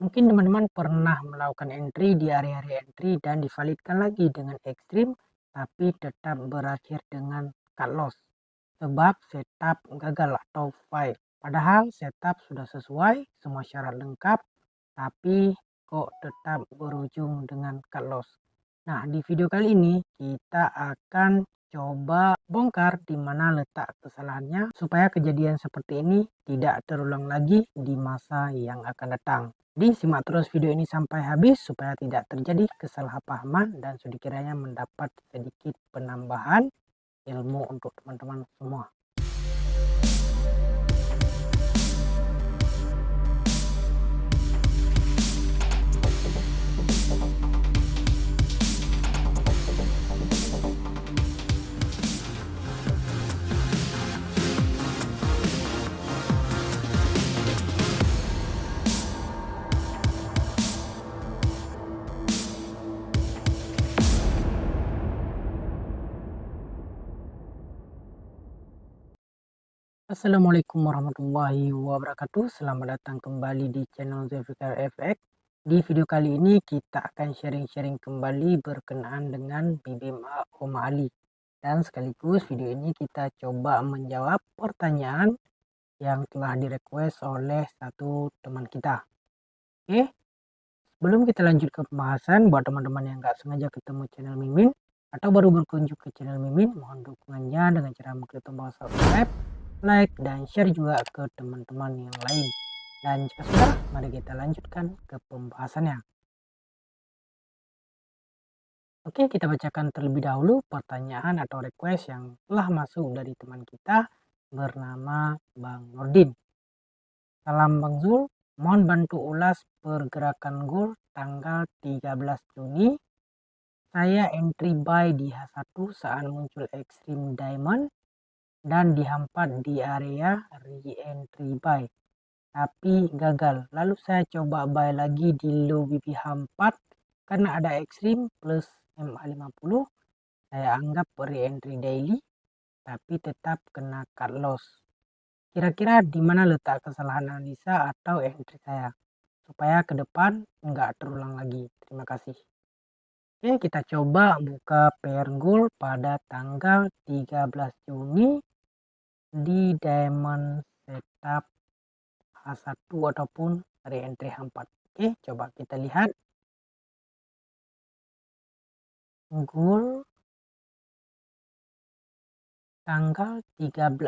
Mungkin teman-teman pernah melakukan entry di area-area entry dan divalidkan lagi dengan ekstrim, tapi tetap berakhir dengan cut loss. Sebab setup gagal atau fail. Padahal setup sudah sesuai, semua syarat lengkap, tapi kok tetap berujung dengan cut loss. Nah, di video kali ini kita akan coba bongkar di mana letak kesalahannya supaya kejadian seperti ini tidak terulang lagi di masa yang akan datang. Jadi simak terus video ini sampai habis supaya tidak terjadi kesalahpahaman dan sedikiranya mendapat sedikit penambahan ilmu untuk teman-teman semua. Assalamualaikum warahmatullahi wabarakatuh. Selamat datang kembali di channel Zulfikar FX. Di video kali ini kita akan sharing-sharing kembali berkenaan dengan BBM Om Ali. Dan sekaligus video ini kita coba menjawab pertanyaan yang telah direquest oleh satu teman kita. Oke, sebelum kita lanjut ke pembahasan, buat teman-teman yang nggak sengaja ketemu channel Mimin atau baru berkunjung ke channel Mimin, mohon dukungannya dengan cara mengklik tombol subscribe, like, dan share juga ke teman-teman yang lain. Dan jika sudah, mari kita lanjutkan ke pembahasannya. Oke, kita bacakan terlebih dahulu pertanyaan atau request yang telah masuk dari teman kita bernama Bang Nordin. Salam Bang Zul, mohon bantu ulas pergerakan gold tanggal 13 Juni. Saya entry buy di H1 saat muncul Extreme Diamond dan dihampat di area re-entry buy. Tapi gagal. Lalu saya coba buy lagi di low BPH4 karena ada ekstrim plus MA50. Saya anggap re-entry daily tapi tetap kena cut loss. Kira-kira di mana letak kesalahan analisa atau entry saya supaya ke depan nggak terulang lagi. Terima kasih. Oke, kita coba buka pair gold pada tanggal 13 Juni di diamond setup H1 ataupun re-entry H4. Oke, coba kita lihat. Gold tanggal 13.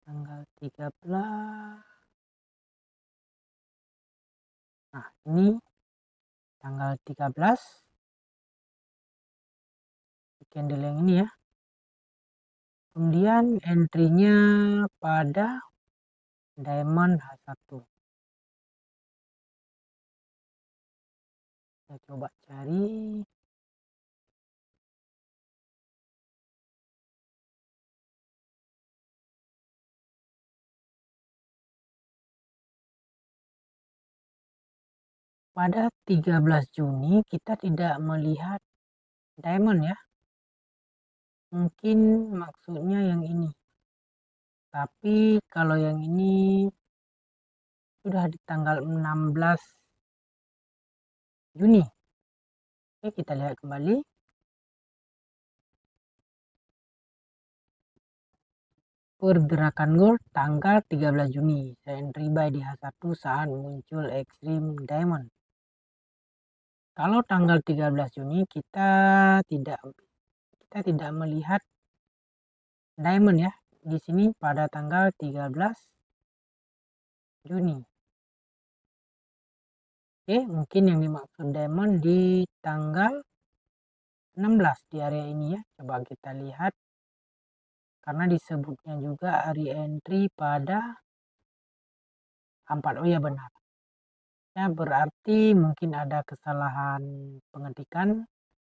Tanggal 13. Nah, ini tanggal 13. Candle yang ini ya. Kemudian entry-nya pada diamond H1. Kita coba cari. Pada 13 Juni kita tidak melihat diamond ya. Mungkin maksudnya yang ini. Tapi kalau yang ini sudah di tanggal 16 Juni. Oke, kita lihat kembali. Pergerakan gold tanggal 13 Juni. Saya entry buy di H1 saat muncul Extreme Diamond. Kalau tanggal 13 Juni kita tidak melihat diamond ya. Di sini pada tanggal 13 Juni. Oke, mungkin yang dimaksud diamond di tanggal 16 di area ini ya. Coba kita lihat. Karena disebutnya juga re-entry pada 4. Oh ya benar. Ya, berarti mungkin ada kesalahan pengetikan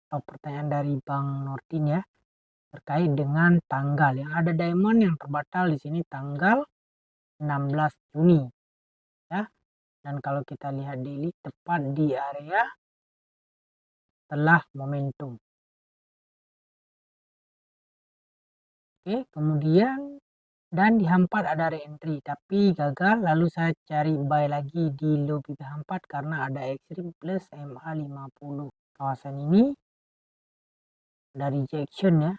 atau pertanyaan dari Bang Nordin ya terkait dengan tanggal yang ada diamond yang terbatal di sini tanggal 16 Juni ya. Dan kalau kita lihat daily tepat di area telah momentum. Oke, kemudian Dan di H4 ada re-entry, tapi gagal. Lalu saya cari buy lagi di low BB H4 karena ada ekstrim plus MA50. Kawasan ini ada rejection ya.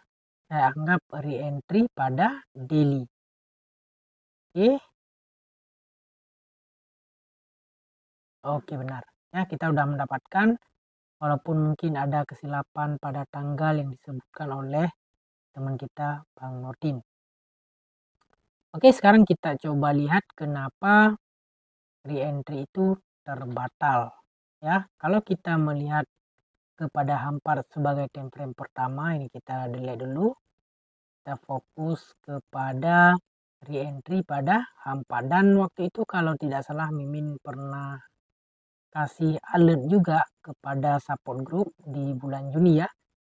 Saya anggap re-entry pada daily. Oke. Oke, benar. Ya, kita sudah mendapatkan, walaupun mungkin ada kesilapan pada tanggal yang disebutkan oleh teman kita Bang Nordin. Oke, sekarang kita coba lihat kenapa re-entry itu terbatal. Ya, kalau kita melihat kepada H4 sebagai time frame pertama, ini kita delete dulu. Kita fokus kepada re-entry pada H4. Dan waktu itu kalau tidak salah Mimin pernah kasih alert juga kepada support group di bulan Juni ya.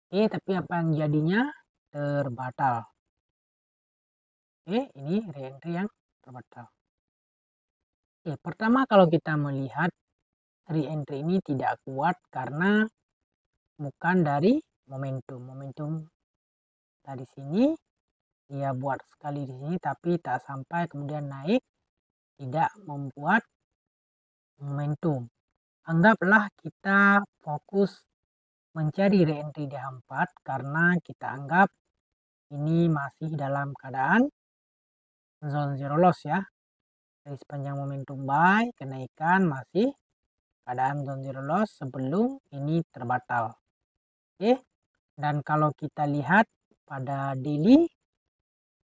Oke, tapi apa yang jadinya? Terbatal. Oke, ini re-entry yang terbatal. Oke, pertama kalau kita melihat re-entry ini tidak kuat karena bukan dari momentum. Momentum dari sini dia buat sekali di sini tapi tak sampai kemudian naik, tidak membuat momentum. Anggaplah kita fokus mencari re-entry di H4 karena kita anggap ini masih dalam keadaan zone zero loss ya. Dari sepanjang momentum buy, kenaikan masih keadaan zone zero loss sebelum ini terbatal. Oke. Dan kalau kita lihat pada daily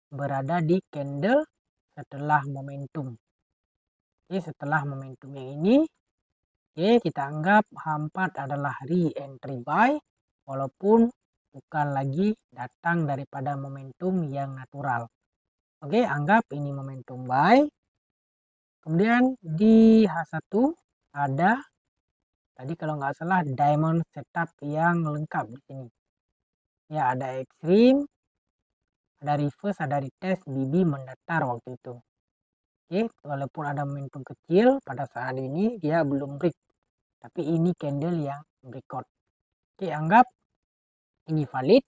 berada di candle setelah momentum. Oke, setelah momentum yang ini, oke, kita anggap H4 adalah re-entry buy walaupun bukan lagi datang daripada momentum yang natural. Oke, anggap ini momentum buy. Kemudian di H1 ada tadi kalau nggak salah diamond setup yang lengkap di sini. Ya, ada extreme, ada reverse, ada retest, BB mendatar waktu itu. Oke, walaupun ada momentum kecil pada saat ini dia belum break. Tapi ini candle yang breakout. Oke, anggap ini valid.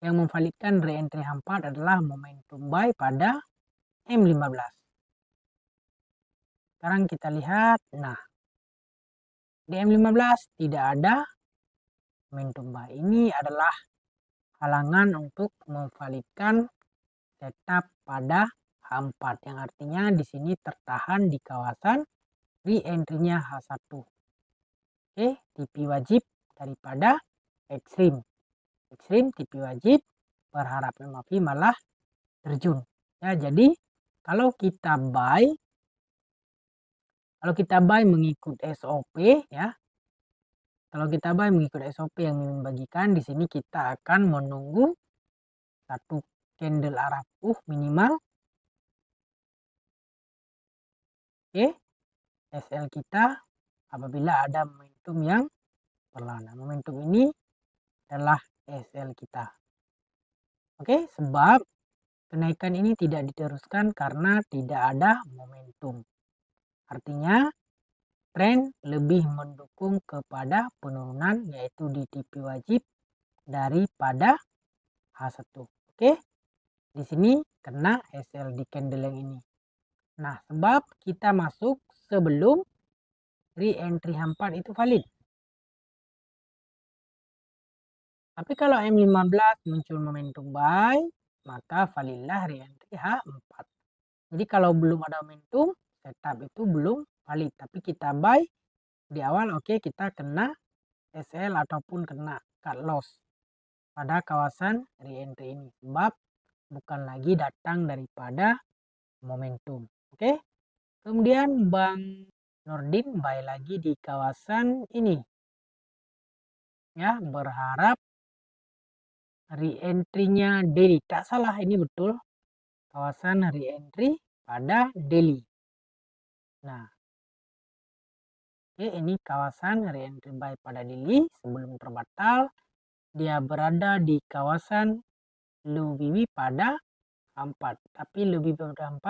Yang memvalidkan re-entry H4 adalah momentum buy pada M15. Sekarang kita lihat, nah di M15 tidak ada momentum buy. Ini adalah halangan untuk memvalidkan setup pada H4 yang artinya di sini tertahan di kawasan re-entry-nya H1. Oke, TP wajib daripada ekstrim. Ekstrim TP wajib, berharap MAV malah terjun. Ya, jadi kalau kita buy mengikut SOP ya. Kalau kita buy mengikut SOP yang membagikan di sini kita akan menunggu satu candle arah minimal. Oke, SL kita apabila ada momentum yang berlawanan. Momentum ini adalah SL kita. Oke, sebab kenaikan ini tidak diteruskan karena tidak ada momentum. Artinya tren lebih mendukung kepada penurunan yaitu di TP wajib daripada H1. Oke. Di sini kena SL di candle yang ini. Nah, sebab kita masuk sebelum re-entry H4 itu valid. Tapi kalau M15 muncul momentum buy, maka validlah re-entry H4. Jadi kalau belum ada momentum, setup itu belum valid. Tapi kita buy di awal, oke, kita kena SL ataupun kena cut loss pada kawasan re-entry ini. Sebab bukan lagi datang daripada momentum. Oke. Kemudian Bang Nordin buy lagi di kawasan ini. Ya, berharap re-entry-nya daily. Tak salah, ini betul. Kawasan re-entry pada daily. Nah, oke, ini kawasan re-entry buy pada daily sebelum terbatal. Dia berada di kawasan low BB pada H4. Tapi low BB pada H4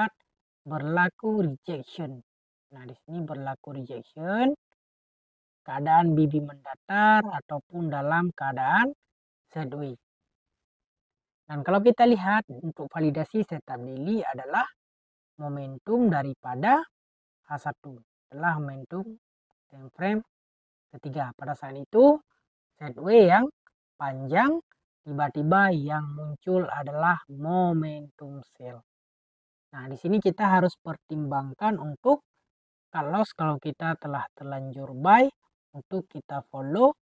berlaku rejection. Nah, di sini berlaku rejection. Keadaan BB mendatar ataupun dalam keadaan sideways. Dan kalau kita lihat untuk validasi setup daily adalah momentum daripada H1 adalah momentum time frame ketiga. Pada saat itu sideways yang panjang, tiba-tiba yang muncul adalah momentum sell. Nah, di sini kita harus pertimbangkan untuk kalau kita telah terlanjur buy, untuk kita follow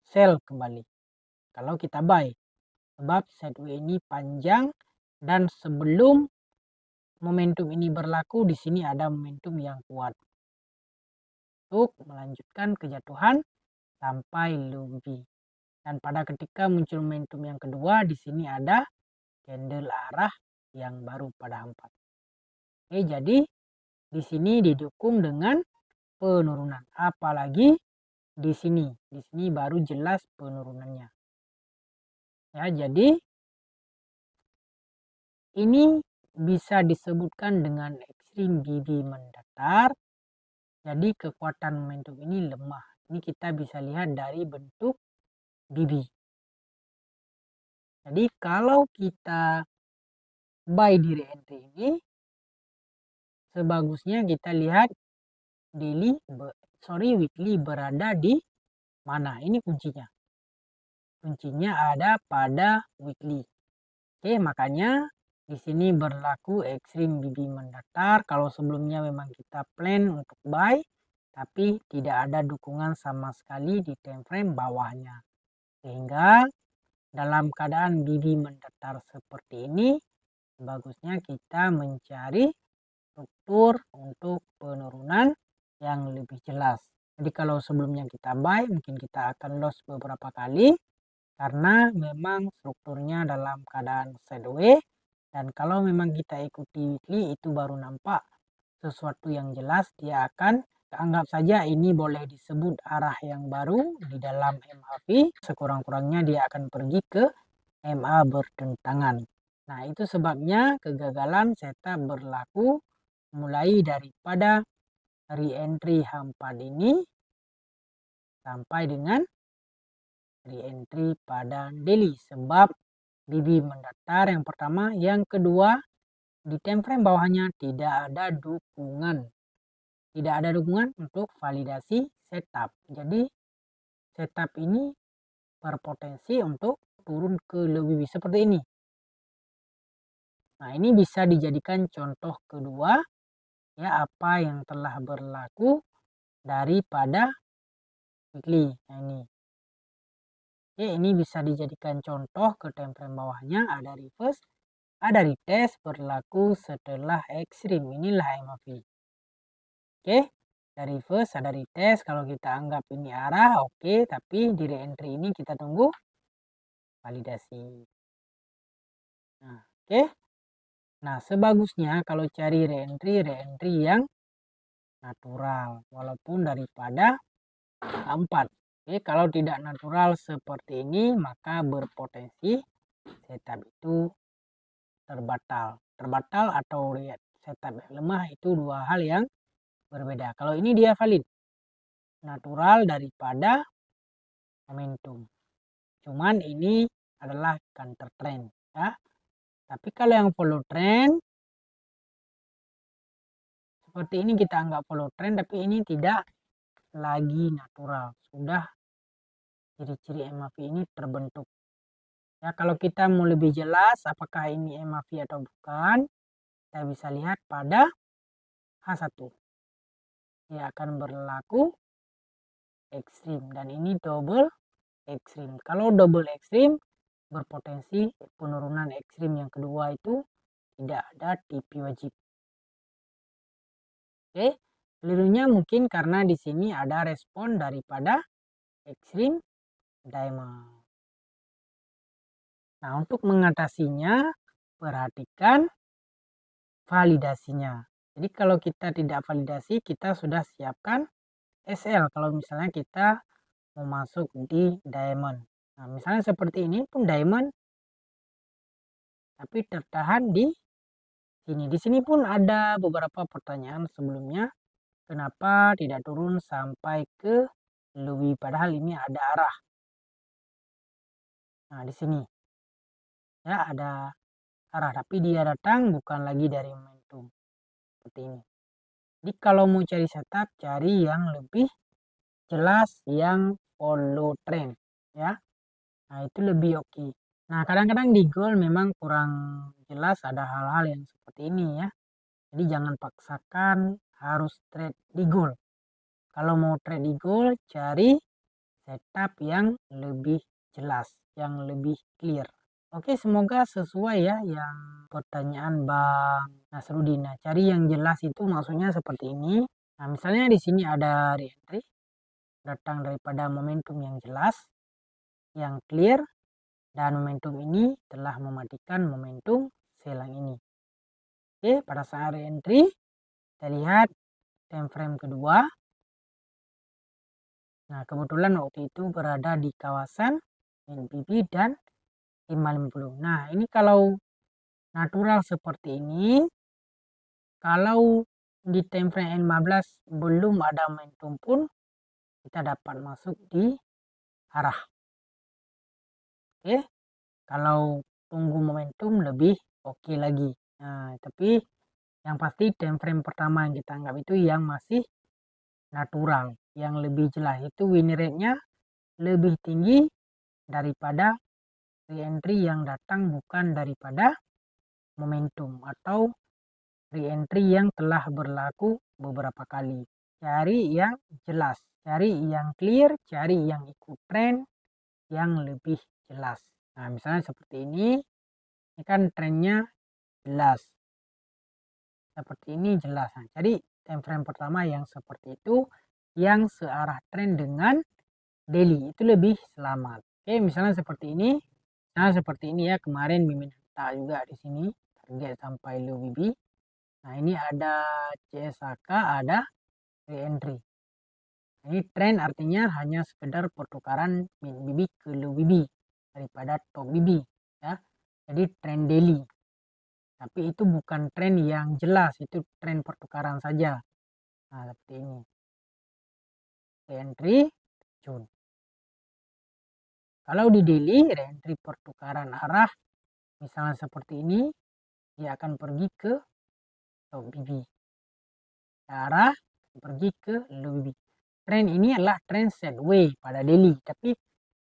sell kembali. Kalau kita buy, sebab sideways ini panjang dan sebelum momentum ini berlaku, di sini ada momentum yang kuat untuk melanjutkan kejatuhan sampai lebih. Dan pada ketika muncul momentum yang kedua, di sini ada candle arah yang baru pada 4. Oke, jadi di sini didukung dengan penurunan. Apalagi di sini baru jelas penurunannya. Ya, jadi ini bisa disebutkan dengan ekstrim BB mendatar. Jadi kekuatan momentum ini lemah. Ini kita bisa lihat dari bentuk BB. Jadi kalau kita buy di re-entry ini, sebagusnya kita lihat weekly berada di mana. Ini kuncinya. Kuncinya ada pada weekly. Oke, makanya di sini berlaku ekstrim BB mendatar. Kalau sebelumnya memang kita plan untuk buy, tapi tidak ada dukungan sama sekali di time frame bawahnya. Sehingga dalam keadaan BB mendatar seperti ini, bagusnya kita mencari struktur untuk penurunan yang lebih jelas. Jadi kalau sebelumnya kita buy, mungkin kita akan loss beberapa kali karena memang strukturnya dalam keadaan sideways. Dan kalau memang kita ikuti weekly, itu baru nampak sesuatu yang jelas. Dia akan, anggap saja ini boleh disebut arah yang baru di dalam MAV. Sekurang-kurangnya dia akan pergi ke MA bertentangan. Nah, itu sebabnya kegagalan setup berlaku mulai daripada re-entry H4 ini sampai dengan re-entry pada daily, sebab BB mendatar yang pertama, yang kedua di time frame bawahnya tidak ada dukungan. Tidak ada dukungan untuk validasi setup. Jadi setup ini berpotensi untuk turun ke lebih seperti ini. Nah, ini bisa dijadikan contoh kedua ya apa yang telah berlaku daripada weekly. Nah, ini. Oke, ini bisa dijadikan contoh ke time frame bawahnya ada reverse, ada retest berlaku setelah ekstrim. Inilah MAV. Oke, dari reverse ada retest. Kalau kita anggap ini arah, oke, tapi di re-entry ini kita tunggu validasi. Nah, oke. Nah, sebagusnya kalau cari re-entry yang natural, walaupun daripada 4. Oke, kalau tidak natural seperti ini, maka berpotensi setup itu terbatal atau setup yang lemah. Itu dua hal yang berbeda. Kalau ini dia valid, natural daripada momentum, cuman ini adalah counter trend ya. Tapi kalau yang follow trend seperti ini, kita anggap follow trend, tapi ini tidak lagi natural, sudah ciri-ciri MAV ini terbentuk ya. Kalau kita mau lebih jelas apakah ini MAV atau bukan, kita bisa lihat pada H1. Dia akan berlaku ekstrim dan ini double ekstrim. Kalau double ekstrim berpotensi penurunan ekstrim yang kedua itu tidak ada TP wajib. Oke, kelirunya mungkin karena di sini ada respon daripada ekstrim diamond. Nah, untuk mengatasinya perhatikan validasinya. Jadi kalau kita tidak validasi, kita sudah siapkan SL kalau misalnya kita mau masuk di diamond. Nah, misalnya seperti ini pun diamond tapi tertahan di sini. Di sini pun ada beberapa pertanyaan sebelumnya. Kenapa tidak turun sampai ke lebih, padahal ini ada arah. Nah, di sini. ya, ada arah, tapi dia datang bukan lagi dari momentum seperti ini. Jadi kalau mau cari setup, cari yang lebih jelas, yang follow trend, ya. Nah, itu lebih oke. Nah, kadang-kadang di gold memang kurang jelas, ada hal-hal yang seperti ini ya. Jadi jangan paksakan harus trade di gold. Kalau mau trade di gold, cari setup yang lebih jelas, yang lebih clear. Oke, semoga sesuai ya yang pertanyaan Bang Nasruddin. Nah, cari yang jelas itu maksudnya seperti ini. Nah, misalnya di sini ada re-entry datang daripada momentum yang jelas, yang clear, dan momentum ini telah mematikan momentum sell yang ini. Oke, pada saat re-entry kita lihat time frame kedua. Nah, kebetulan waktu itu berada di kawasan NPB dan 550. Nah, ini kalau natural seperti ini, kalau di time frame 15 belum ada momentum pun, kita dapat masuk di arah. Oke, kalau tunggu momentum lebih oke lagi. Nah, tapi yang pasti time frame pertama yang kita anggap itu yang masih natural, yang lebih jelas, itu win rate-nya lebih tinggi daripada re-entry yang datang bukan daripada momentum atau re-entry yang telah berlaku beberapa kali. Cari yang jelas, cari yang clear, cari yang ikut trend yang lebih jelas. Nah, misalnya seperti ini kan trennya jelas. Seperti ini jelas. Nah, jadi time frame pertama yang seperti itu, yang searah trend dengan daily, itu lebih selamat. Oke, misalnya seperti ini. Nah, seperti ini ya, kemarin Mimin minta juga di sini target sampai low BB. Nah, ini ada CSHK, ada re-entry. Ini tren artinya hanya sekedar pertukaran min BB ke low BB daripada top BB ya. Jadi tren daily. Tapi itu bukan tren yang jelas, itu tren pertukaran saja. Nah, seperti ini. Re-entry June. Kalau di daily, re-entry pertukaran arah misalnya seperti ini, dia akan pergi ke top BB. Arah pergi ke low BB. Tren ini adalah tren sideways pada daily, tapi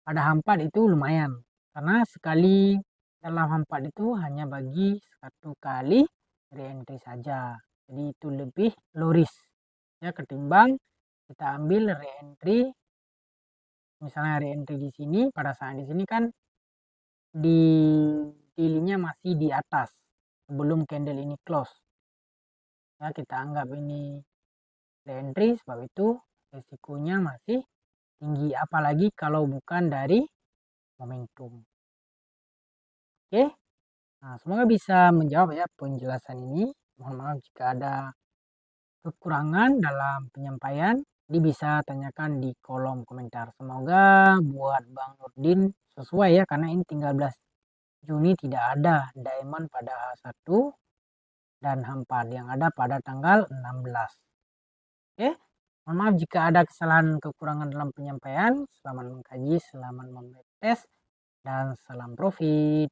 pada hampat itu lumayan. Karena sekali dalam hampat itu hanya bagi satu kali re-entry saja. Jadi itu lebih low risk. Ya, ketimbang kita ambil re-entry, misalnya re-entry di sini, pada saat di sini kan di daily-nya masih di atas sebelum candle ini close. Ya, kita anggap ini re-entry, sebab itu risikonya masih tinggi, apalagi kalau bukan dari momentum. Oke, nah semoga bisa menjawab ya penjelasan ini. Mohon maaf jika ada kekurangan dalam penyampaian, jadi bisa tanyakan di kolom komentar. Semoga buat Bang Nurdin sesuai ya, karena ini 13 Juni tidak ada diamond pada H1 dan H4 yang ada pada tanggal 16. Oke, mohon maaf jika ada kesalahan kekurangan dalam penyampaian. Selamat mengkaji, selamat membaca tes, dan salam profit.